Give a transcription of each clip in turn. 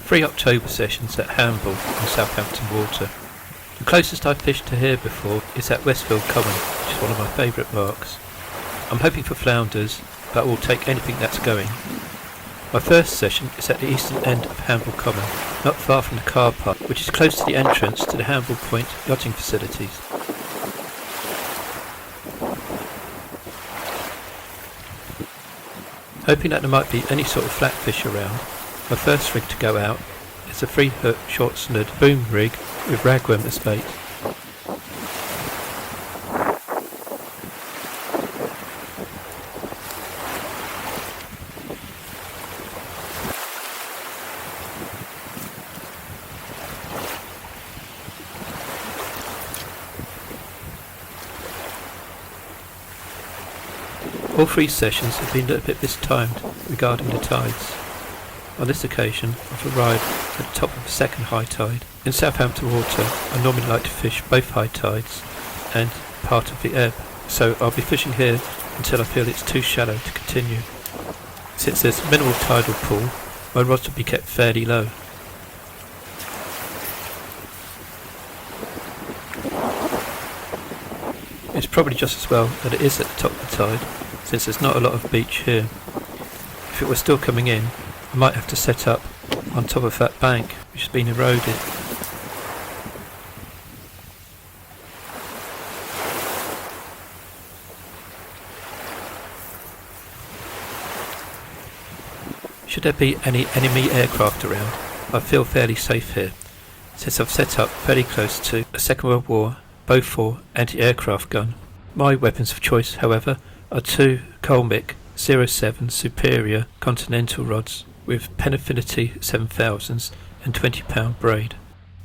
3 October sessions at Hamble on Southampton Water. The closest I've fished to here before is at Hamble Common, which is one of my favourite marks. I'm hoping for flounders, but I will take anything that's going. My first session is at the eastern end of Hamble Common, not far from the car park, which is close to the entrance to the Hamble Point yachting facilities. Hoping that there might be any sort of flatfish around, my first rig to go out is a 3-hook short snood boom rig with ragworm as bait. All 3 sessions have been a little bit mistimed regarding the tides. On this occasion, I've arrived at the top of the second high tide. In Southampton Water, I normally like to fish both high tides and part of the ebb, so I'll be fishing here until I feel it's too shallow to continue. Since there's minimal tidal pull, my rods will be kept fairly low. It's probably just as well that it is at the top of the tide, since there's not a lot of beach here. If it were still coming in, I might have to set up on top of that bank which has been eroded. Should there be any enemy aircraft around, I feel fairly safe here, since I've set up fairly close to a Second World War Beaufort anti-aircraft gun. My weapons of choice, however, are 2 Colmic 07 Superior Continental rods with pen affinity 7000s and 20-pound braid.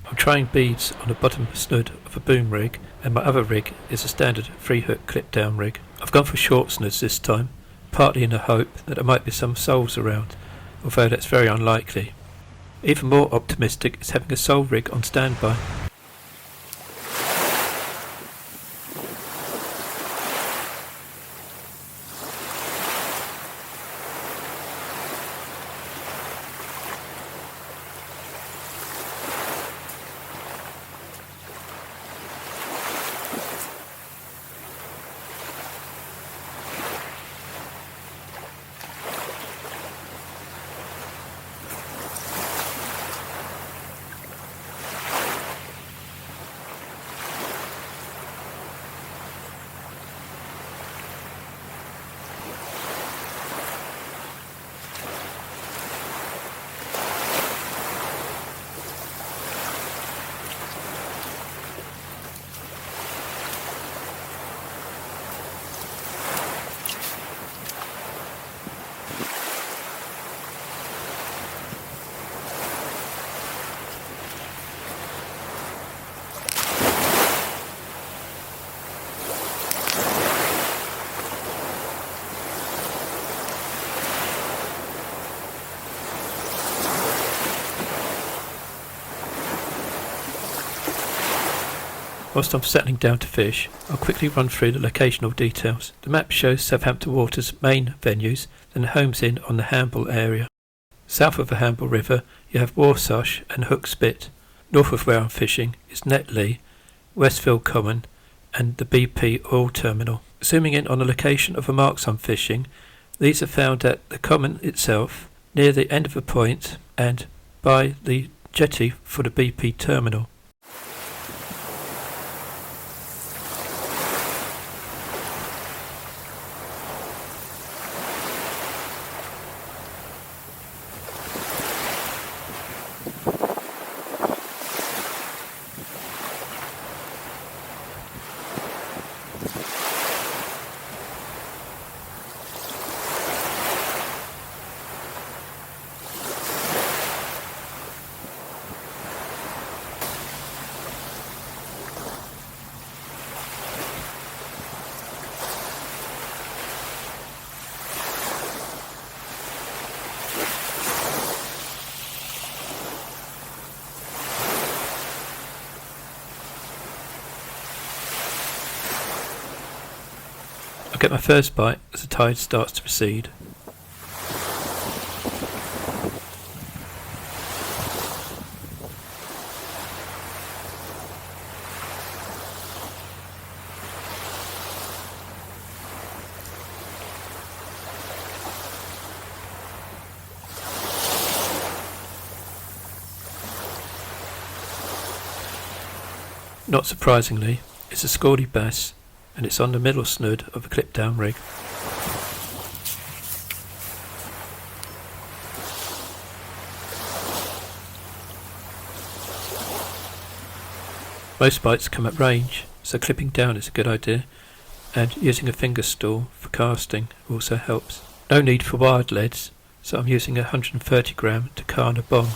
I'm trying beads on the bottom snood of a boom rig, and my other rig is a standard 3-hook clip down rig. I've gone for short snoods this time, partly in the hope that there might be some soles around, although that's very unlikely. Even more optimistic is having a sole rig on standby. Whilst I'm settling down to fish, I'll quickly run through the locational details. The map shows Southampton Water's main venues, then the homes in on the Hamble area. South of the Hamble River you have Warsash and Hook Spit. North of where I'm fishing is Netley, Hamble Common and the BP oil terminal. Zooming in on the location of the marks I'm fishing, these are found at the common itself, near the end of the point and by the jetty for the BP terminal. I get my first bite as the tide starts to recede. Not surprisingly, it's a Scaldy bass, and it's on the middle snood of a clip down rig. Most bites come at range, so clipping down is a good idea, and using a finger stool for casting also helps. No need for wired leads, so I'm using a 130 gram Takana bomb.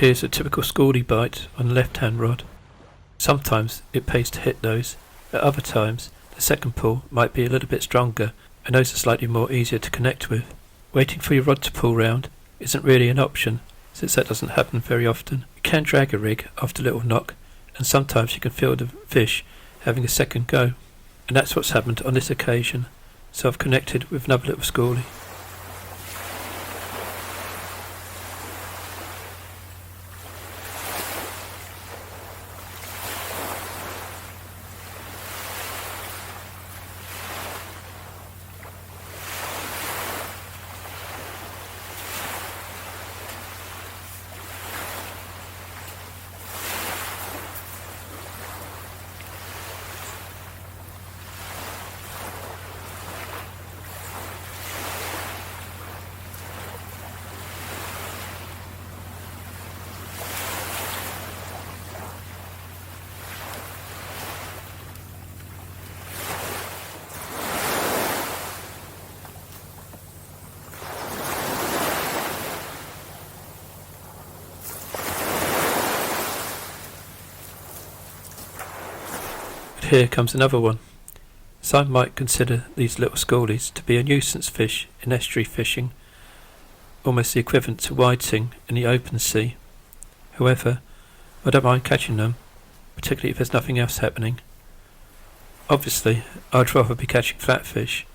Here's a typical Scaldy bite on the left hand rod. Sometimes it pays to hit those, at other times the second pull might be a little bit stronger and those are slightly more easier to connect with. Waiting for your rod to pull round isn't really an option, since that doesn't happen very often. You can drag a rig after a little knock, and sometimes you can feel the fish having a second go. And that's what's happened on this occasion, so I've connected with another little Scaldy. Here comes another one. Some might consider these little Scaldies to be a nuisance fish in estuary fishing, almost the equivalent to whiting in the open sea. However, I don't mind catching them, particularly if there's nothing else happening. Obviously, I'd rather be catching flatfish,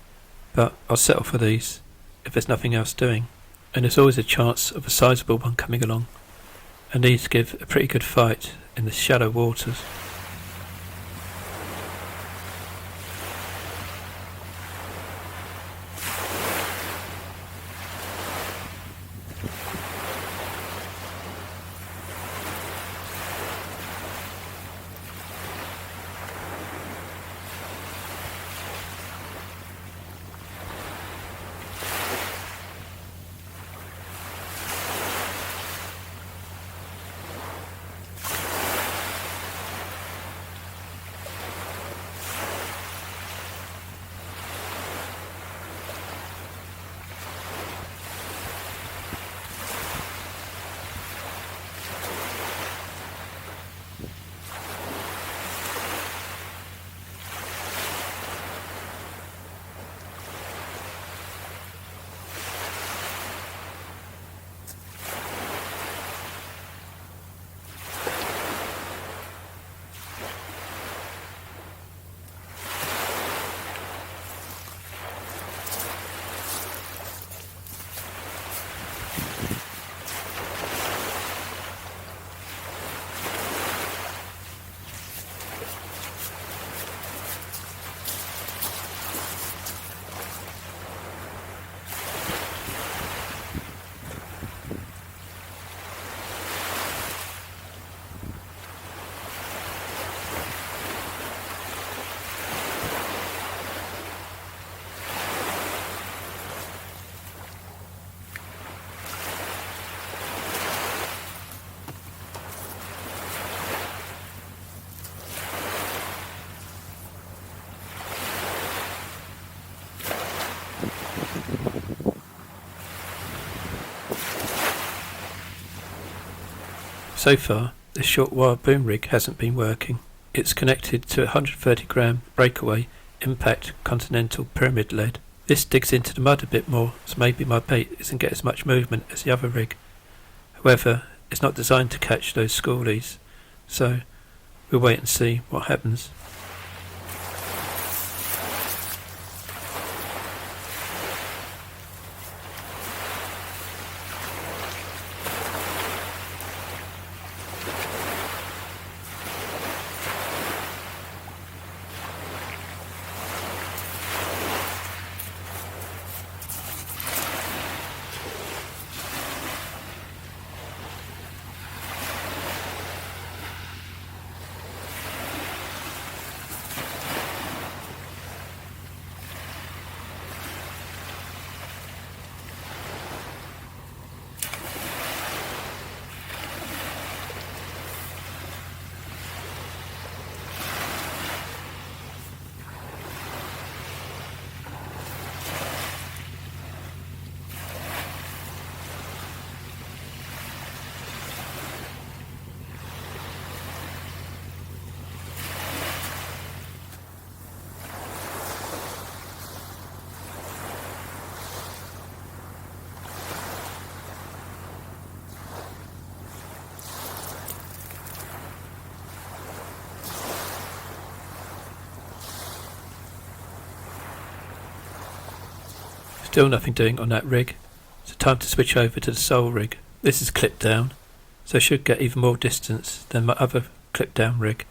but I'll settle for these if there's nothing else doing, and there's always a chance of a sizable one coming along, and these give a pretty good fight in the shallow waters. So far, the short wire boom rig hasn't been working. It's connected to a 130 gram breakaway impact continental pyramid lead. This digs into the mud a bit more, so maybe my bait isn't get as much movement as the other rig. However, it's not designed to catch those schoolies, so we'll wait and see what happens. Still nothing doing on that rig, so time to switch over to the sole rig. This is clipped down, so I should get even more distance than my other clipped down rig,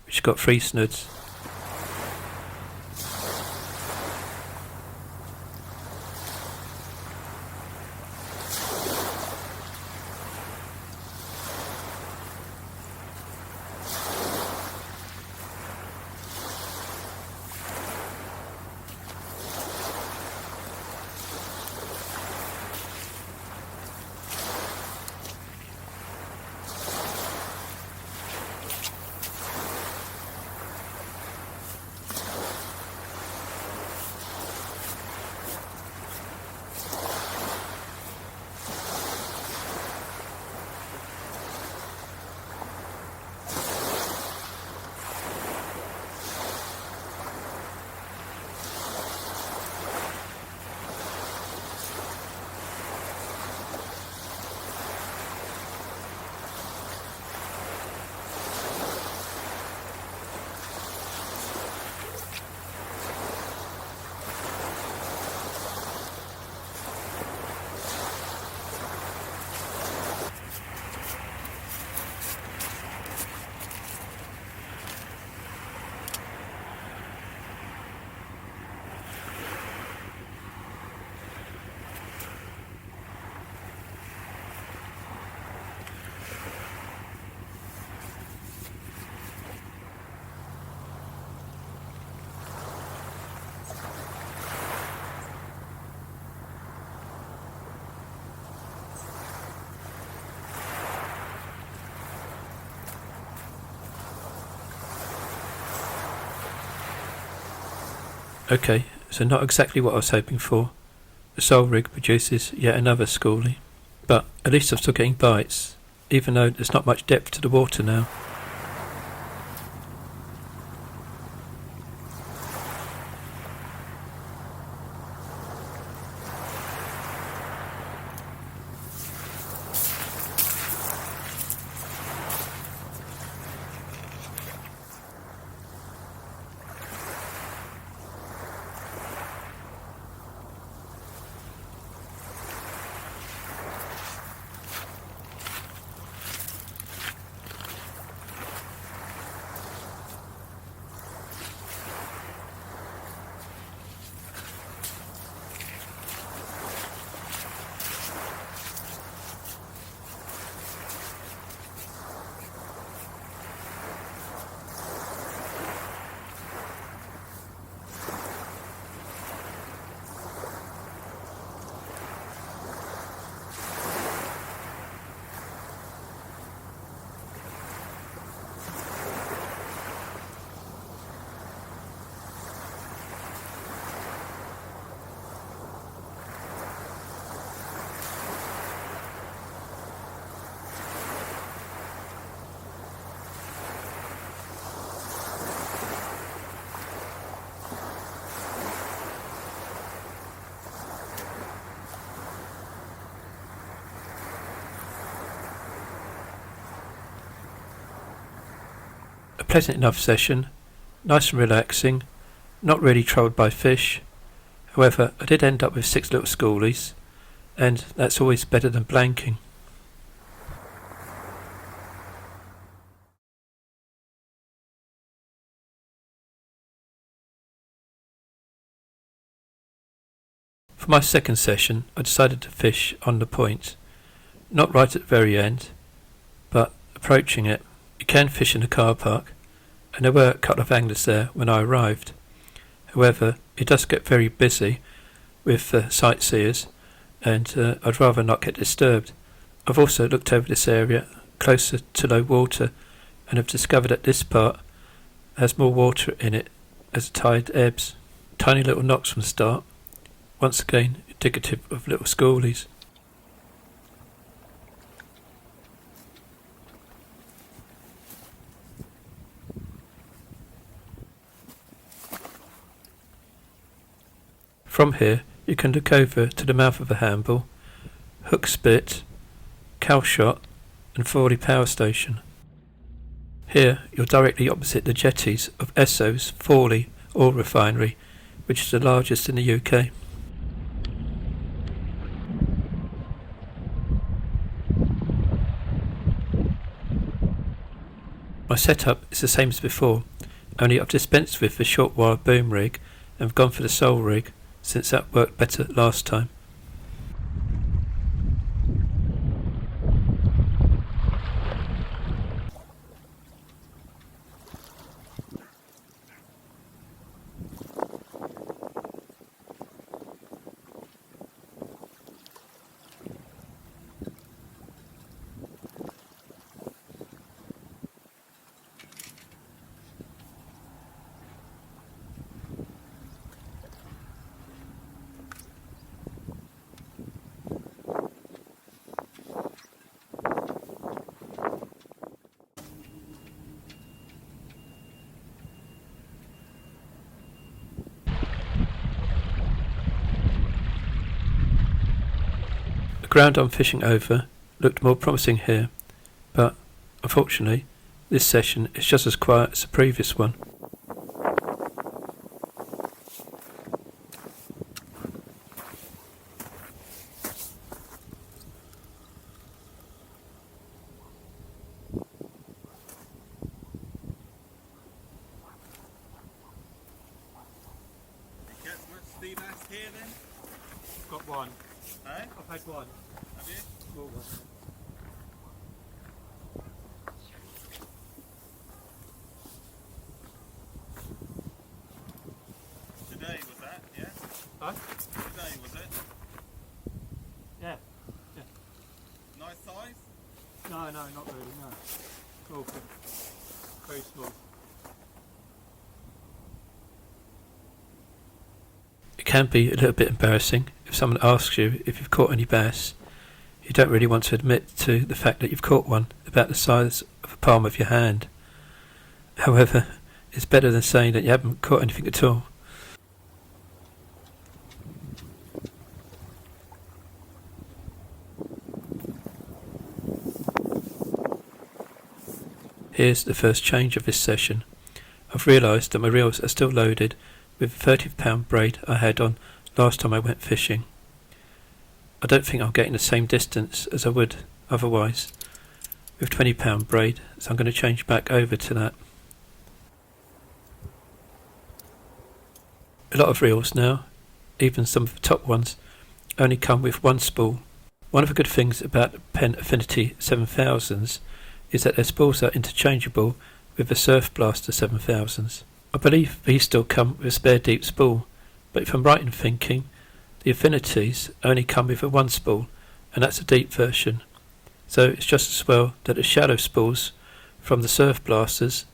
which got 3 snoods. Okay, so not exactly what I was hoping for. The sole rig produces yet another schoolie. But at least I'm still getting bites, even though there's not much depth to the water now. pleasant enough session, nice and relaxing, not really troubled by fish. However, I did end up with 6 little schoolies, and that's always better than blanking. For my second session, I decided to fish on the point, not right at the very end, but approaching it. You can fish in the car park, and there were a couple of anglers there when I arrived. However, it does get very busy with sightseers, and I'd rather not get disturbed. I've also looked over this area closer to low water, and have discovered that this part has more water in it as the tide ebbs. Tiny little knocks from the start, once again indicative of little schoolies. From here you can look over to the mouth of the Hamble, Hook Spit, Calshot and Fawley Power Station. Here you're directly opposite the jetties of Esso's Fawley Oil Refinery, which is the largest in the UK. My setup is the same as before, only I've dispensed with the short wire boom rig and have gone for the sole rig, since that worked better last time. The ground I'm fishing over looked more promising here, but unfortunately this session is just as quiet as the previous one. Steve asked here then? Got one. Eh? I've had one. Have you? Small one. Today was that, yeah? Huh? Today was it? Yeah. Nice size? No, not really, no. Small thing. Very small. It can be a little bit embarrassing if someone asks you if you've caught any bass. You don't really want to admit to the fact that you've caught one about the size of the palm of your hand. However, it's better than saying that you haven't caught anything at all. Here's the first change of this session. I've realised that my reels are still loaded with the 30-pound braid I had on last time I went fishing. I don't think I'm getting the same distance as I would otherwise with 20-pound braid, so I'm going to change back over to that. A lot of reels now, even some of the top ones, only come with one spool. One of the good things about the Penn Affinity 7000s is that their spools are interchangeable with the Surf Blaster 7000s. I believe these still come with a spare deep spool, but if I'm right in thinking, the Affinities only come with a one spool, and that's a deep version. So it's just as well that the shallow spools from the Surf Blasters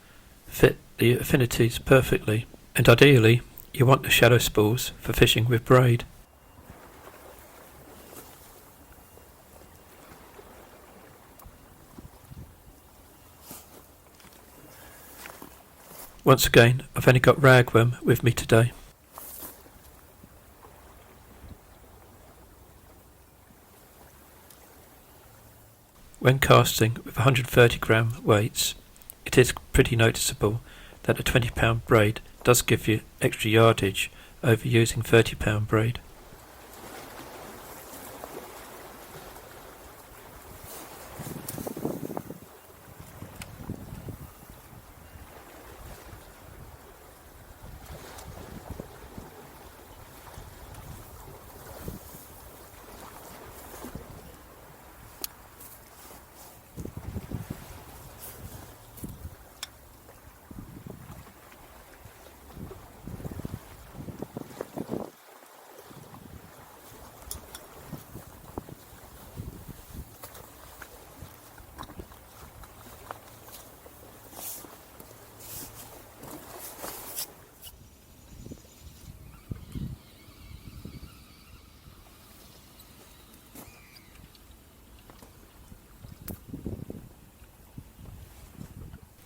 fit the Affinities perfectly, and ideally you want the shallow spools for fishing with braid. Once again, I've only got ragworm with me today. When casting with 130 gram weights, it is pretty noticeable that a £20 braid does give you extra yardage over using £30 braid.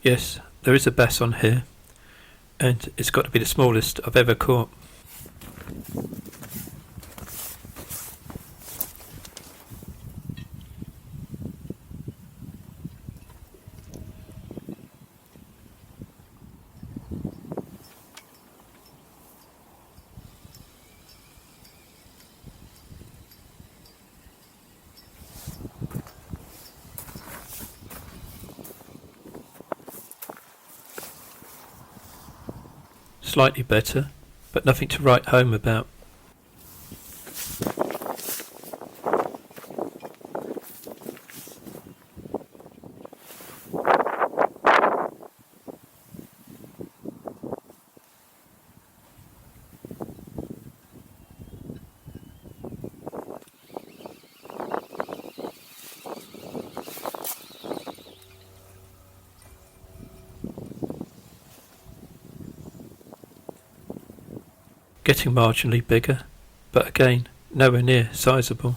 Yes, there is a bass on here, and it's got to be the smallest I've ever caught. Slightly better, but nothing to write home about. Getting marginally bigger, but again, nowhere near sizable.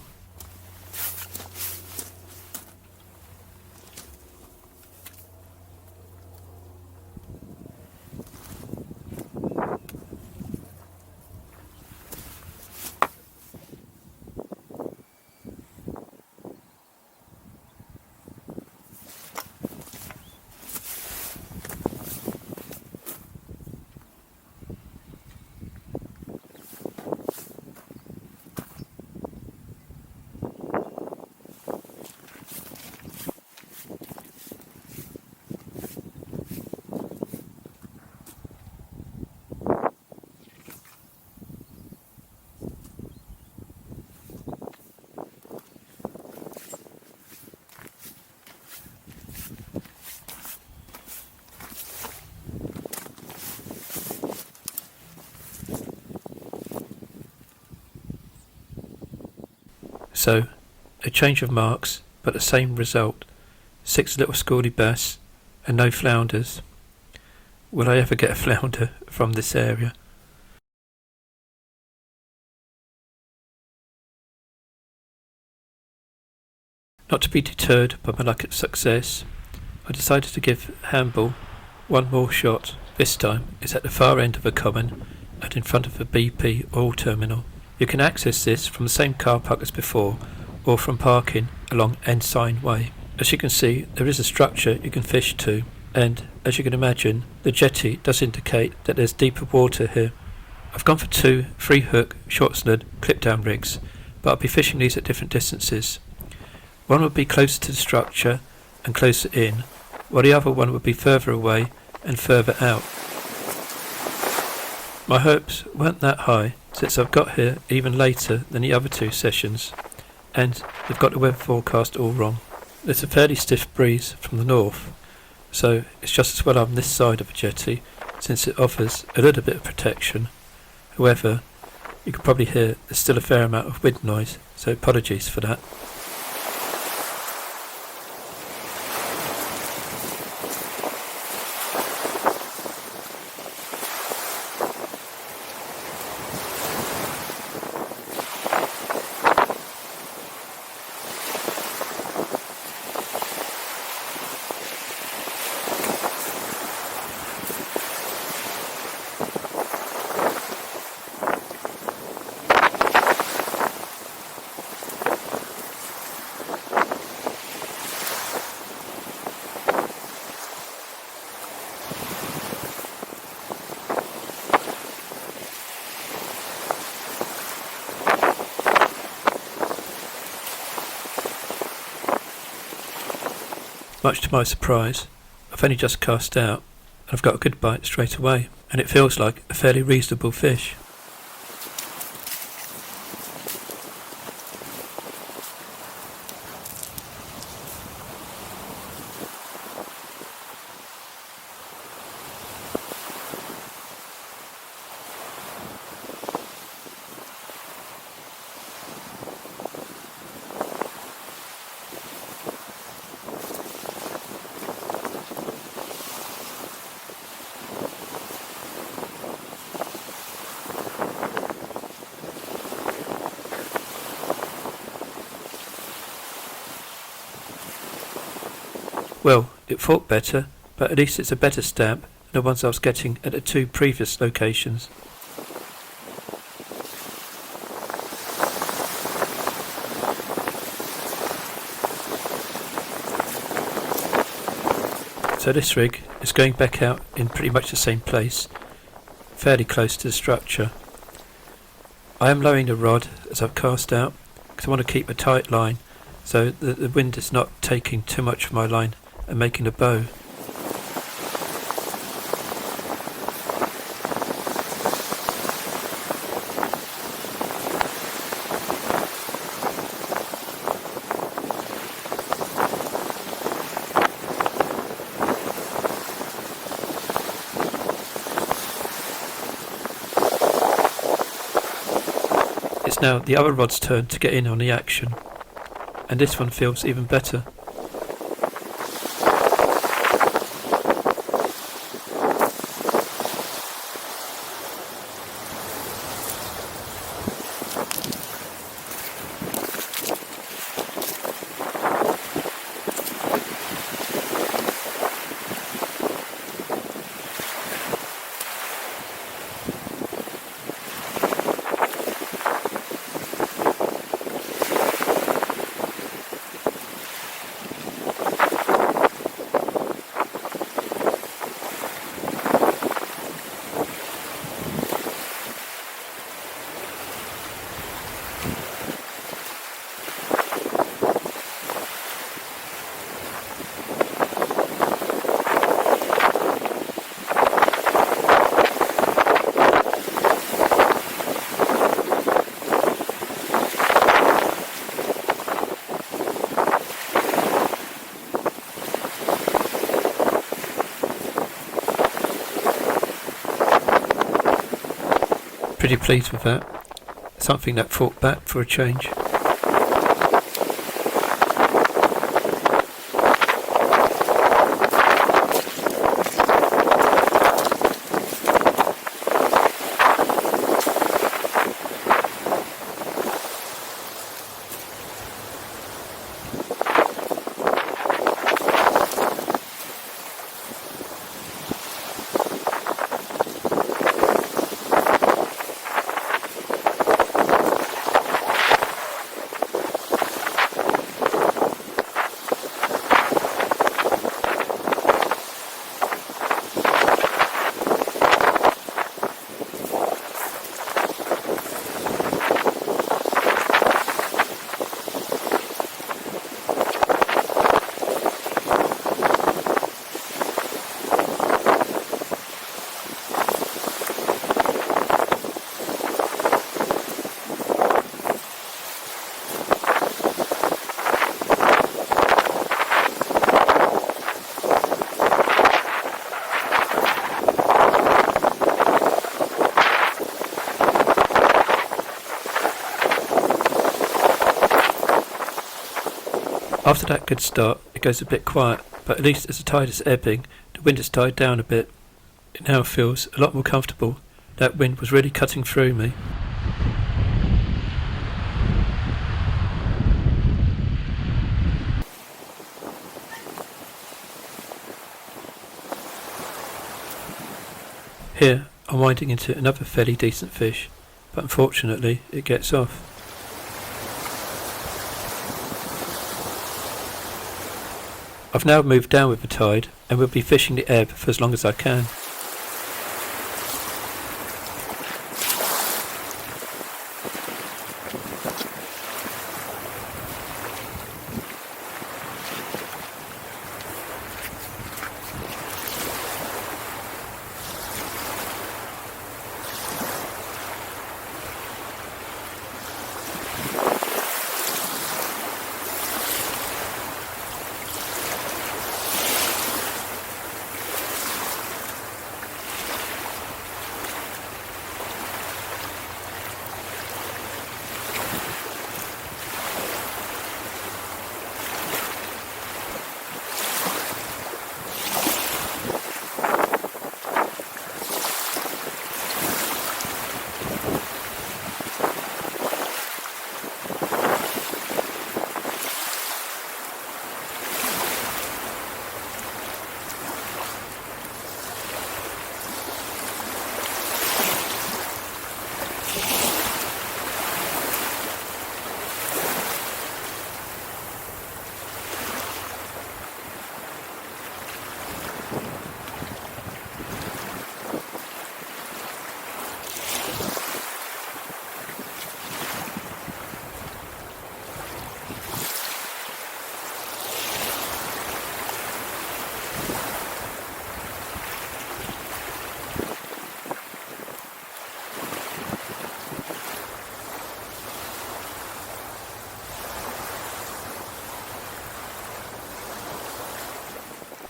So, a change of marks, but the same result. 6 little schoolie bass, and no flounders. Will I ever get a flounder from this area? Not to be deterred by my lack of success, I decided to give Hamble one more shot. This time it's at the far end of a common and in front of a BP oil terminal. You can access this from the same car park as before, or from parking along Ensign Way. As you can see, there is a structure you can fish to, and as you can imagine, the jetty does indicate that there's deeper water here. I've gone for 2 free-hook, short-snood, clip-down rigs, but I'll be fishing these at different distances. One would be closer to the structure and closer in, while the other one would be further away and further out. My hopes weren't that high, since I've got here even later than the other 2 sessions, and they've got the weather forecast all wrong. There's a fairly stiff breeze from the north, so it's just as well I'm this side of a jetty, since it offers a little bit of protection. However, you can probably hear there's still a fair amount of wind noise, so apologies for that. Much to my surprise, I've only just cast out and I've got a good bite straight away, and it feels like a fairly reasonable fish. Well, it fought better, but at least it's a better stamp than the ones I was getting at the two previous locations. So this rig is going back out in pretty much the same place, fairly close to the structure. I am lowering the rod as I've cast out because I want to keep a tight line so that the wind is not taking too much of my line and making a bow. It's now the other rod's turn to get in on the action, and this one feels even better. Pretty pleased with that. Something that fought back for a change. After that good start, it goes a bit quiet, but at least as the tide is ebbing, the wind has died down a bit. It now feels a lot more comfortable. That wind was really cutting through me. Here, I'm winding into another fairly decent fish, but unfortunately it gets off. I've now moved down with the tide and will be fishing the ebb for as long as I can.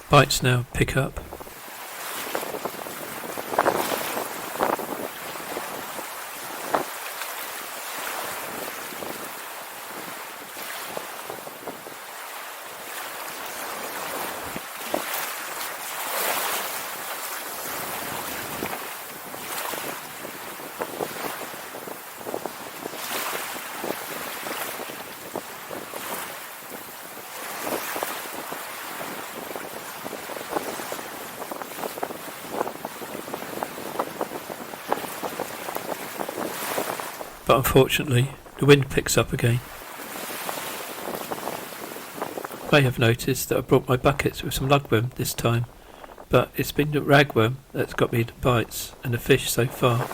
Bites now, pick up. But unfortunately, the wind picks up again. You may have noticed that I brought my buckets with some lugworm this time, but it's been the ragworm that's got me the bites and the fish so far.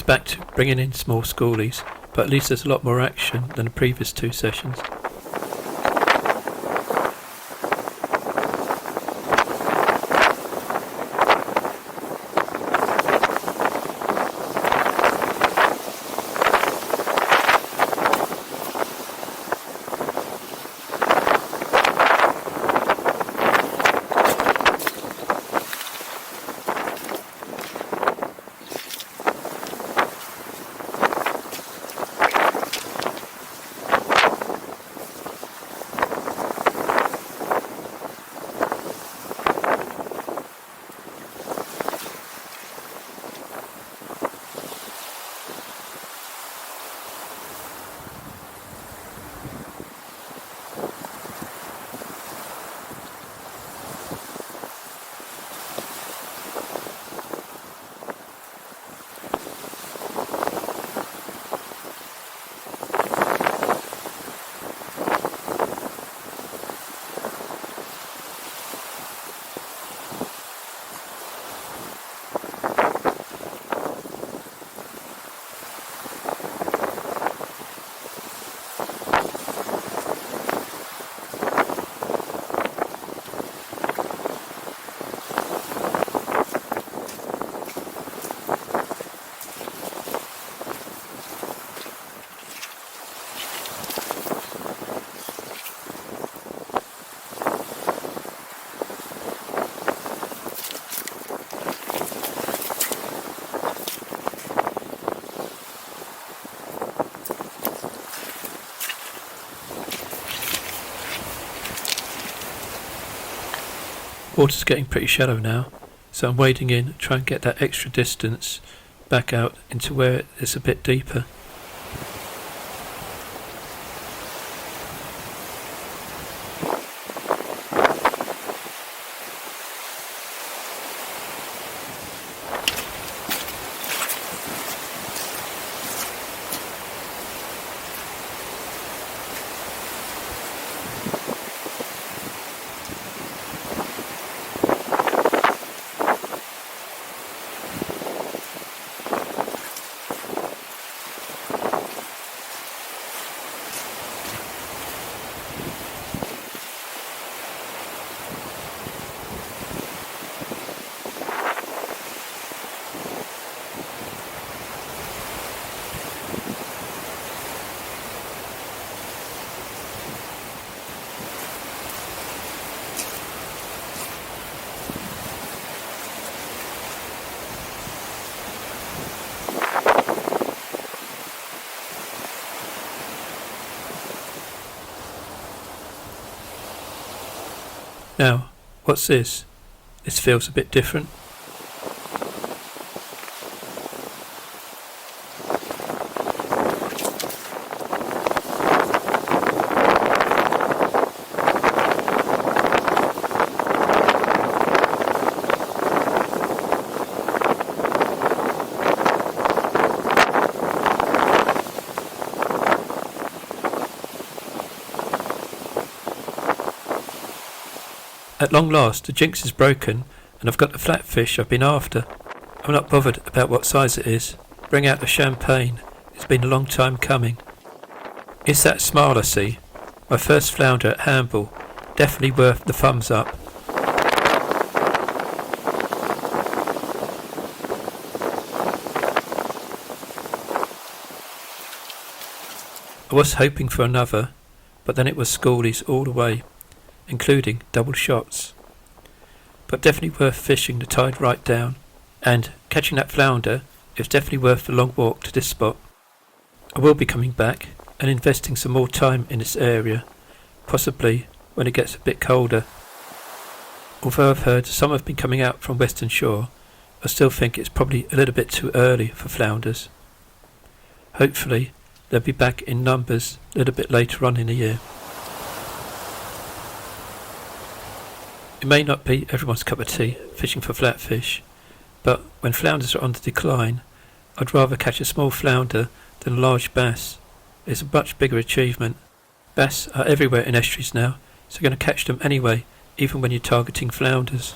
Back to bringing in small schoolies, but at least there's a lot more action than the previous two sessions. Water's getting pretty shallow now, so I'm wading in, trying to get that extra distance back out into where it's a bit deeper. Now, what's this? This feels a bit different. At long last, the jinx is broken, and I've got the flatfish I've been after. I'm not bothered about what size it is. Bring out the champagne. It's been a long time coming. It's that smile I see. My first flounder at Hamble. Definitely worth the thumbs up. I was hoping for another, but then it was schoolies all the way, including double shots. But definitely worth fishing the tide right down, and catching that flounder is definitely worth the long walk to this spot. I will be coming back and investing some more time in this area, possibly when it gets a bit colder. Although I've heard some have been coming out from Western Shore, I still think it's probably a little bit too early for flounders. Hopefully they'll be back in numbers a little bit later on in the year. It may not be everyone's cup of tea, fishing for flatfish, but when flounders are on the decline, I'd rather catch a small flounder than a large bass. It's a much bigger achievement. Bass are everywhere in estuaries now, so you're going to catch them anyway, even when you're targeting flounders.